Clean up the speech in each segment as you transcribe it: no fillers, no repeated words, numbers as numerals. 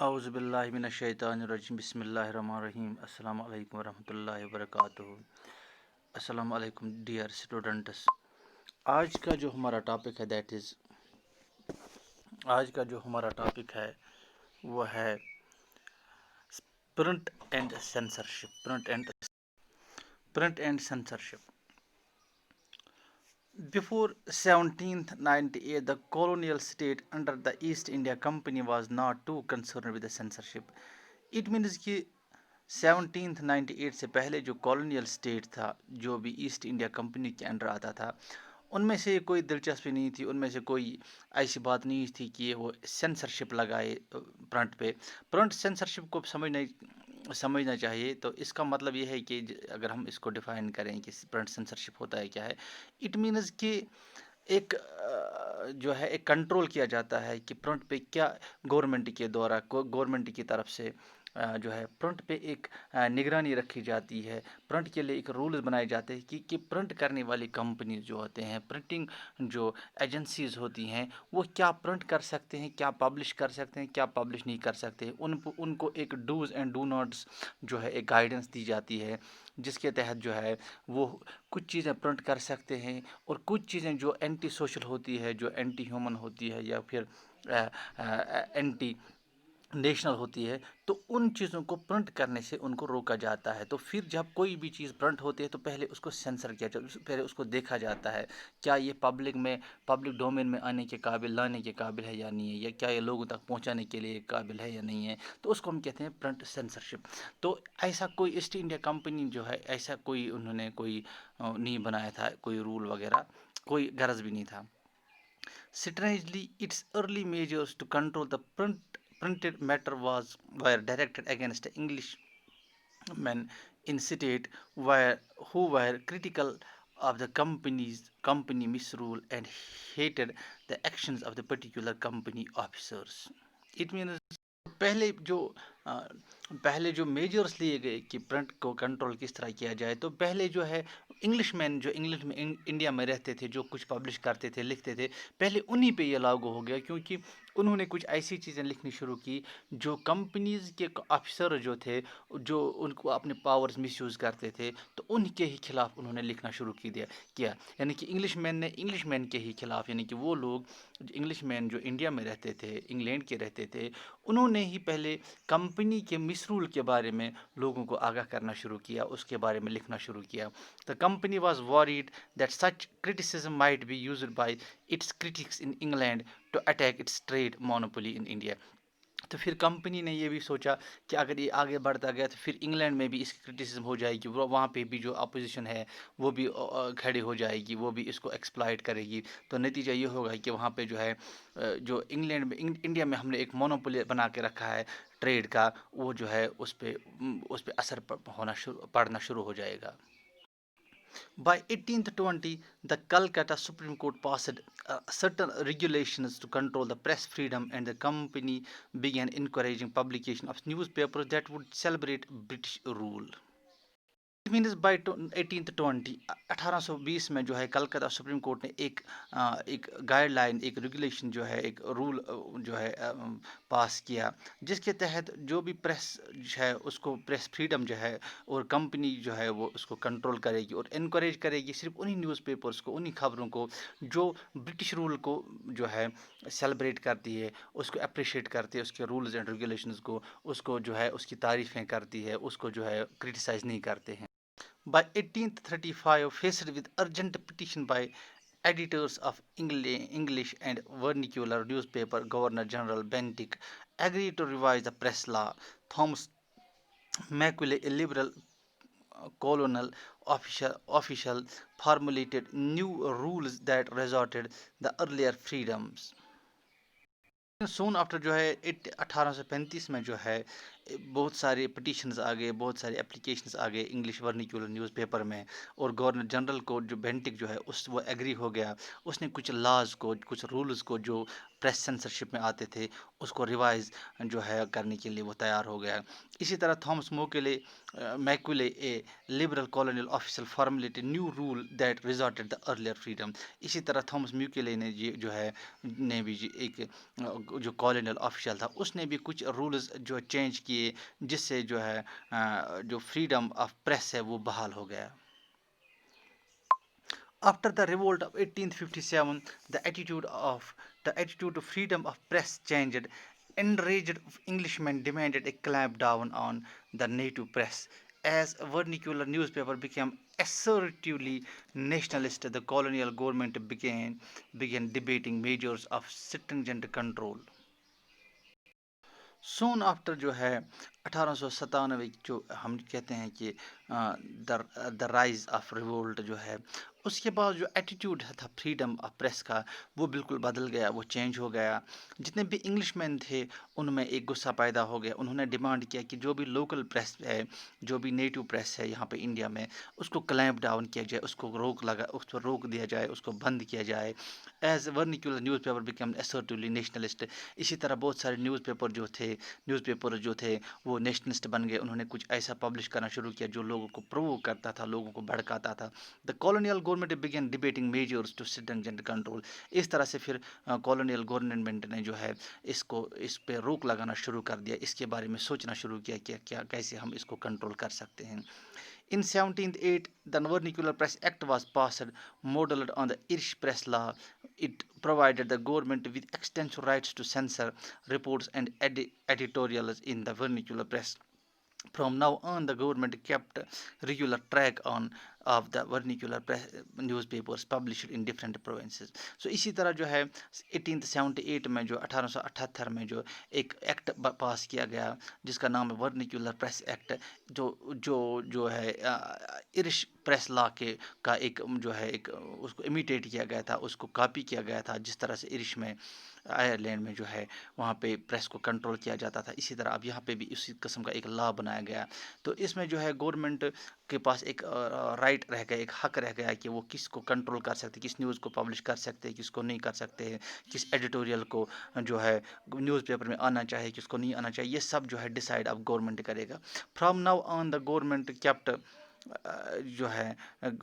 اعوذ باللہ من الشیطان الرجیم بسم اللہ الرحمن الرحیم السلام علیکم ورحمۃ اللہ وبرکاتہ. السلام علیکم ڈیئر اسٹوڈنٹس. آج کا جو ہمارا ٹاپک ہے وہ ہے print and censorship. Before 1798, the colonial state under the East India Company was not too concerned with the censorship. It means کہ 1798 سے پہلے جو کالونیل اسٹیٹ تھا، جو بھی ایسٹ انڈیا کمپنی کے انڈر آتا تھا، ان میں سے کوئی دلچسپی نہیں تھی، ان میں سے کوئی ایسی بات نہیں تھی کہ وہ سینسرشپ لگائے پرنٹ پہ. پرنٹ سینسرشپ کو سمجھنا چاہیے. تو اس کا مطلب یہ ہے کہ اگر ہم اس کو ڈیفائن کریں کہ پرنٹ سینسرشپ ہوتا ہے کیا ہے. اٹ مینز کہ ایک جو ہے ایک کنٹرول کیا جاتا ہے کہ پرنٹ پہ کیا گورنمنٹ کی طرف سے جو ہے پرنٹ پہ ایک نگرانی رکھی جاتی ہے. پرنٹ کے لیے ایک رولز بنائے جاتے ہیں کہ پرنٹ کرنے والی کمپنیز جو ہوتے ہیں، پرنٹنگ جو ایجنسیز ہوتی ہیں، وہ کیا پرنٹ کر سکتے ہیں، کیا پبلش کر سکتے ہیں، کیا پبلش نہیں کر سکتے. ان کو ایک ڈوز اینڈ ڈو ناٹس جو ہے ایک گائیڈنس دی جاتی ہے، جس کے تحت جو ہے وہ کچھ چیزیں پرنٹ کر سکتے ہیں، اور کچھ چیزیں جو اینٹی سوشل ہوتی ہے، جو اینٹی ہیومن ہوتی ہے، یا پھر اینٹی نیشنل ہوتی ہے، تو ان چیزوں کو پرنٹ کرنے سے ان کو روکا جاتا ہے. تو پھر جب کوئی بھی چیز پرنٹ ہوتی ہے تو پہلے اس کو سینسر کیا جاتا ہے، پہلے اس کو دیکھا جاتا ہے کیا یہ پبلک ڈومین میں آنے کے قابل، لانے کے قابل ہے یا نہیں ہے، یا کیا یہ لوگوں تک پہنچانے کے لیے قابل ہے یا نہیں ہے. تو اس کو ہم کہتے ہیں پرنٹ سینسرشپ. تو ایسا کوئی ایسٹ انڈیا کمپنی جو ہے، ایسا کوئی انہوں نے کوئی نہیں بنایا تھا، کوئی رول وغیرہ، کوئی غرض بھی نہیں تھا. Strangely, its early measures to control the printed matter were directed against Englishmen in state who were critical of the company misrule and hated the actions of the particular company officers. It means پہلے جو پہلے جو measures لیے گئے کہ print کو control کس طرح کیا جائے، تو پہلے جو ہے انگلش مین جو انگلش میں انڈیا میں رہتے تھے، جو کچھ پبلش کرتے تھے، لکھتے تھے، پہلے انہی پہ یہ لاگو ہو گیا، کیونکہ انہوں نے کچھ ایسی چیزیں لکھنی شروع کی جو کمپنیز کے آفیسر جو تھے، جو ان کو اپنے پاورز مس یوز کرتے تھے، تو ان کے ہی خلاف انہوں نے لکھنا شروع کیا. یعنی کہ انگلش مین کے ہی خلاف، یعنی کہ وہ لوگ انگلش مین جو انڈیا میں رہتے تھے، انگلینڈ کے رہتے تھے، انہوں نے ہی پہلے کمپنی کے مس رول کے بارے میں لوگوں کو آگاہ کرنا شروع کیا، اس کے بارے میں لکھنا شروع کیا. The company was worried that such criticism might be used by its critics in England to attack its trade monopoly in India. تو پھر کمپنی نے یہ بھی سوچا کہ اگر یہ آگے بڑھتا گیا تو پھر انگلینڈ میں بھی اس کی کرٹیسزم ہو جائے گی، وہاں پہ بھی جو اپوزیشن ہے وہ بھی کھڑی ہو جائے گی، وہ بھی اس کو ایکسپلائٹ کرے گی. تو نتیجہ یہ ہوگا کہ وہاں پہ جو ہے جو انڈیا میں ہم نے ایک مونوپولی بنا کے رکھا ہے ٹریڈ کا، وہ جو ہے اس پہ اثر پڑنا شروع ہو جائے گا. By 1820, the Calcutta Supreme Court passed certain regulations to control the press freedom, and the company began encouraging publication of newspapers that would celebrate British rule. Means by 1820 1820 میں جو ہے کلکتہ سپریم کورٹ نے ایک گائیڈ لائن، ایک regulation جو ہے، ایک role جو ہے پاس کیا، جس کے تحت جو بھی پریس ہے اس کو پریس فریڈم جو ہے، اور کمپنی جو ہے وہ اس کو کنٹرول کرے گی اور انکریج کرے گی صرف انہی نیوز پیپرس کو، انہی خبروں کو جو برٹش رول کو جو ہے سیلیبریٹ کرتی ہے، اس کو اپریشیٹ کرتی ہے، اس کے رولز اینڈ ریگولیشنز کو، اس کو جو ہے اس کی تعریفیں کرتی ہے، اس کو جو ہے کرٹیسائز نہیں کرتے ہیں. By 1835, faced with urgent petition by editors of English and vernacular newspaper, Governor General Bentinck agreed to revise the press law. Thomas Macaulay, a liberal colonial official, formulated new rules that resorted the earlier freedoms. Soon after جو ہے 1835 میں جو ہے بہت سارے petitions آ گئے، بہت سارے اپلیکیشنز آ گئے انگلش ورنیکولر نیوز پیپر میں، اور گورنر جنرل کو جو بینٹک جو ہے وہ ایگری ہو گیا، اس نے کچھ لاز کو، کچھ رولز کو جو پریس سینسرشپ میں آتے تھے اس کو ریوائز جو ہے کرنے کے لیے وہ تیار ہو گیا۔ اسی طرح Thomas Macaulay a liberal colonial officer formulated new rule that resorted the earlier freedom. اسی طرح تھامس میکولے نے جو ہے نے بھی ایک جو کالونیل آفیشل تھا اس نے بھی کچھ رولز جو چینج کیے، جس سے جو ہے جو فریڈم آف پریس ہے وہ بحال ہو گیا۔ After the revolt of 1857, the attitude to freedom of press changed. Enraged Englishmen demanded a clampdown on the native press. As vernacular newspaper became assertively nationalist, the colonial government began debating measures of stringent control. Soon after جو ہے 1897 جو ہم کہتے ہیں کہ the rise of revolt جو ہے، اس کے بعد جو ایٹیٹیوڈ تھا فریڈم آف پریس کا وہ بالکل بدل گیا، وہ چینج ہو گیا۔ جتنے بھی انگلش مین تھے ان میں ایک غصہ پیدا ہو گیا، انہوں نے ڈیمانڈ کیا کہ جو بھی لوکل پریس ہے، جو بھی نیٹو پریس ہے یہاں پہ انڈیا میں، اس کو کلیمپ ڈاؤن کیا جائے، اس کو اس پر روک دیا جائے، اس کو بند کیا جائے۔ As vernacular newspaper became assertively nationalist, اسی طرح بہت سارے نیوز پیپر جو تھے وہ نیشنلسٹ بن گئے، انہوں نے کچھ ایسا پبلش کرنا شروع کیا جو لوگوں کو پرووک کرتا تھا، لوگوں کو بھڑکاتا تھا۔ The colonial government begin debating measures to stringent control, اس طرح سے پھر کالونیل گورنمنٹ نے جو ہے اس پہ روک لگانا شروع کر دیا، اس کے بارے میں سوچنا شروع کیا کہ کیسے ہم اس کو کنٹرول کر سکتے ہیں۔ In 1708, the Vernacular Press Act was passed, modeled on the Irish press law. It provided the government with extensive rights to censor reports and editorials in the vernacular press. From now on, the government kept regular track of the vernacular newspapers published in different provinces. So اسی طرح جو ہے 1878 میں جو 1878 میں جو ایک act پاس کیا گیا جس کا نام ہے ورنیکولر پریس ایکٹ، جو ہے ارش پریس لا کا ایک جو ہے ایک اس کو امیٹیٹ کیا گیا تھا، اس کو کاپی کیا گیا تھا، جس طرح سے ارش میں آئرلینڈ میں جو ہے وہاں پہ پریس کو کنٹرول کیا جاتا تھا، اسی طرح اب یہاں پہ بھی اسی قسم کا ایک لا بنایا گیا۔ تو اس میں جو ہے گورنمنٹ کے پاس ایک رائٹ رہ گیا، ایک حق رہ گیا کہ وہ کس کو کنٹرول کر سکتے، کس نیوز کو پبلش کر سکتے، کس کو نہیں کر سکتے، کس ایڈیٹوریل کو جو ہے نیوز پیپر میں آنا چاہیے، کس کو نہیں آنا چاہیے، یہ سب جو ہے ڈیسائیڈ اب گورنمنٹ کرے گا۔ From now on the government جو ہے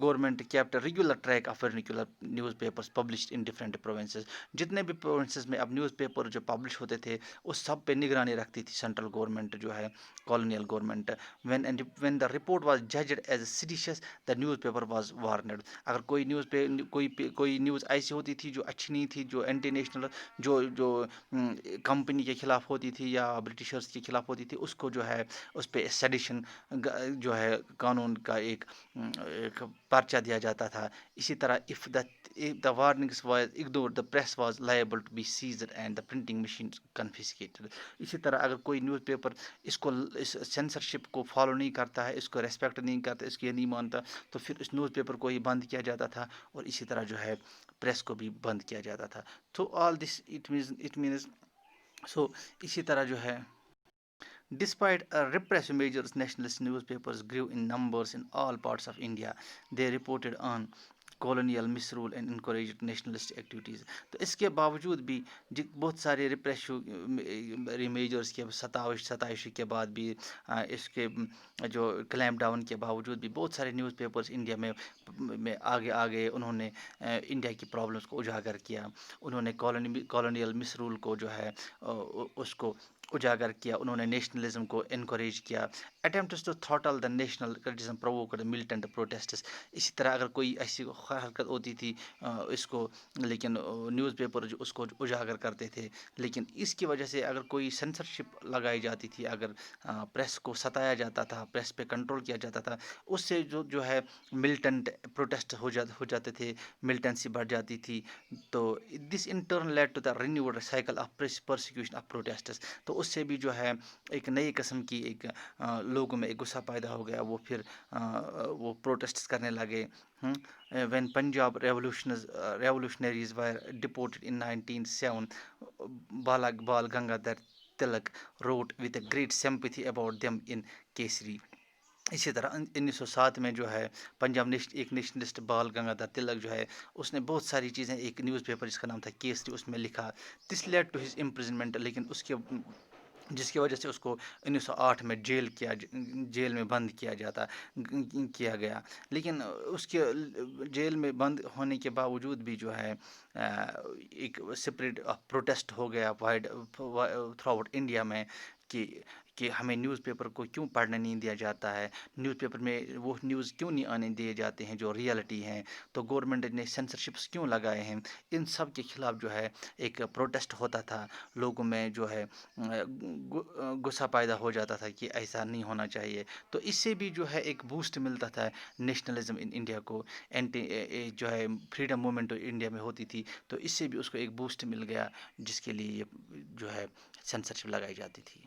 government kept regular track of vernacular newspapers published in different provinces, جتنے بھی پروونسز میں اب نیوز پیپر جو پبلش ہوتے تھے اس سب پہ نگرانی رکھتی تھی سینٹرل گورنمنٹ جو ہے colonial government. When the report was judged as seditious the newspaper was warned, اگر کوئی نیوز ایسی ہوتی تھی جو اچھی نہیں تھی، جو اینٹی نیشنل، جو کمپنی کے خلاف ہوتی تھی یا برٹشرز کے خلاف ہوتی تھی، اس کو جو ہے اس پہ سیڈیشن جو ہے قانون کا ایک پرچہ دیا جاتا تھا۔ اسی طرح if the warnings was ignored, the press was liable to be seized and the printing machines confiscated۔ اسی طرح اگر کوئی نیوز پیپر اس سینسرشپ کو فالو نہیں کرتا ہے، اس کو ریسپیکٹ نہیں کرتا، اس کو یہ نہیں مانتا، تو پھر اس نیوز پیپر کو ہی بند کیا جاتا تھا، اور اسی طرح جو ہے پریس کو بھی بند کیا جاتا تھا۔ تو آل دس اٹ مینز سو اسی طرح جو ہے Despite repressive measures, nationalist newspapers grew in numbers in all parts of India. They reported on colonial misrule and encouraged nationalist activities۔ تو اس کے باوجود بھی بہت سارے ریپریسو میجرس کے ستائش کے بعد بھی اس کے جو کلیمپ ڈاؤن کے باوجود بھی بہت سارے نیوز پیپرز انڈیا میں آگے انہوں نے انڈیا کی پرابلمس کو اجاگر کیا، انہوں نے کالونیل مسرول کو جو ہے اس کو اجاگر کیا، انہوں نے نیشنلزم کو انکریج کیا۔ Attempts to throttle the national criticism provoked militant protests, اسی طرح اگر کوئی ایسی حرکت ہوتی تھی اس کو لیکن نیوز پیپر جو اس کو اجاگر کرتے تھے، لیکن اس کی وجہ سے اگر کوئی سینسرشپ لگائی جاتی تھی، اگر پریس کو ستایا جاتا تھا، پریس پہ کنٹرول کیا جاتا تھا، اس سے جو ہے ملیٹنٹ پروٹیسٹ ہو جاتے تھے، ملیٹنسی بڑھ جاتی تھی۔ تو this in turn led to the renewed cycle of persecution of protests, تو اس سے بھی جو ہے ایک نئی قسم کی ایک لوگوں میں ایک غصہ پیدا ہو گیا، وہ پھر وہ پروٹیسٹ کرنے لگے۔ When Punjab revolutionaries were deported in 1907، Bal Gangadhar Tilak wrote with a great sympathy about them in Kesari. اسی طرح 1907 میں جو ہے پنجاب ایک نیشنلسٹ بال گنگادھر تلک جو ہے اس نے بہت ساری چیزیں ایک نیوز پیپر جس کا نام تھا کیسری اس میں لکھا. This led to his imprisonment, لیکن اس کے جس کی وجہ سے اس کو 1908 میں جیل میں بند کیا گیا. لیکن اس کے جیل میں بند ہونے کے باوجود بھی جو ہے ایک اسپرٹ آف پروٹیسٹ ہو گیا وائڈ تھرو آؤٹ انڈیا میں کہ ہمیں نیوز پیپر کو کیوں پڑھنے نہیں دیا جاتا ہے، نیوز پیپر میں وہ نیوز کیوں نہیں آنے دیے جاتے ہیں جو ریئلٹی ہیں، تو گورنمنٹ نے سینسرشپس کیوں لگائے ہیں. ان سب کے خلاف جو ہے ایک پروٹیسٹ ہوتا تھا. لوگوں میں جو ہے غصہ پیدا ہو جاتا تھا کہ ایسا نہیں ہونا چاہیے. تو اس سے بھی جو ہے ایک بوسٹ ملتا تھا نیشنلزم ان انڈیا کو. اینٹی جو ہے فریڈم موومنٹ انڈیا میں ہوتی تھی تو اس سے بھی اس کو ایک بوسٹ مل گیا جس کے لیے یہ جو ہے سینسرشپ لگائی جاتی تھی.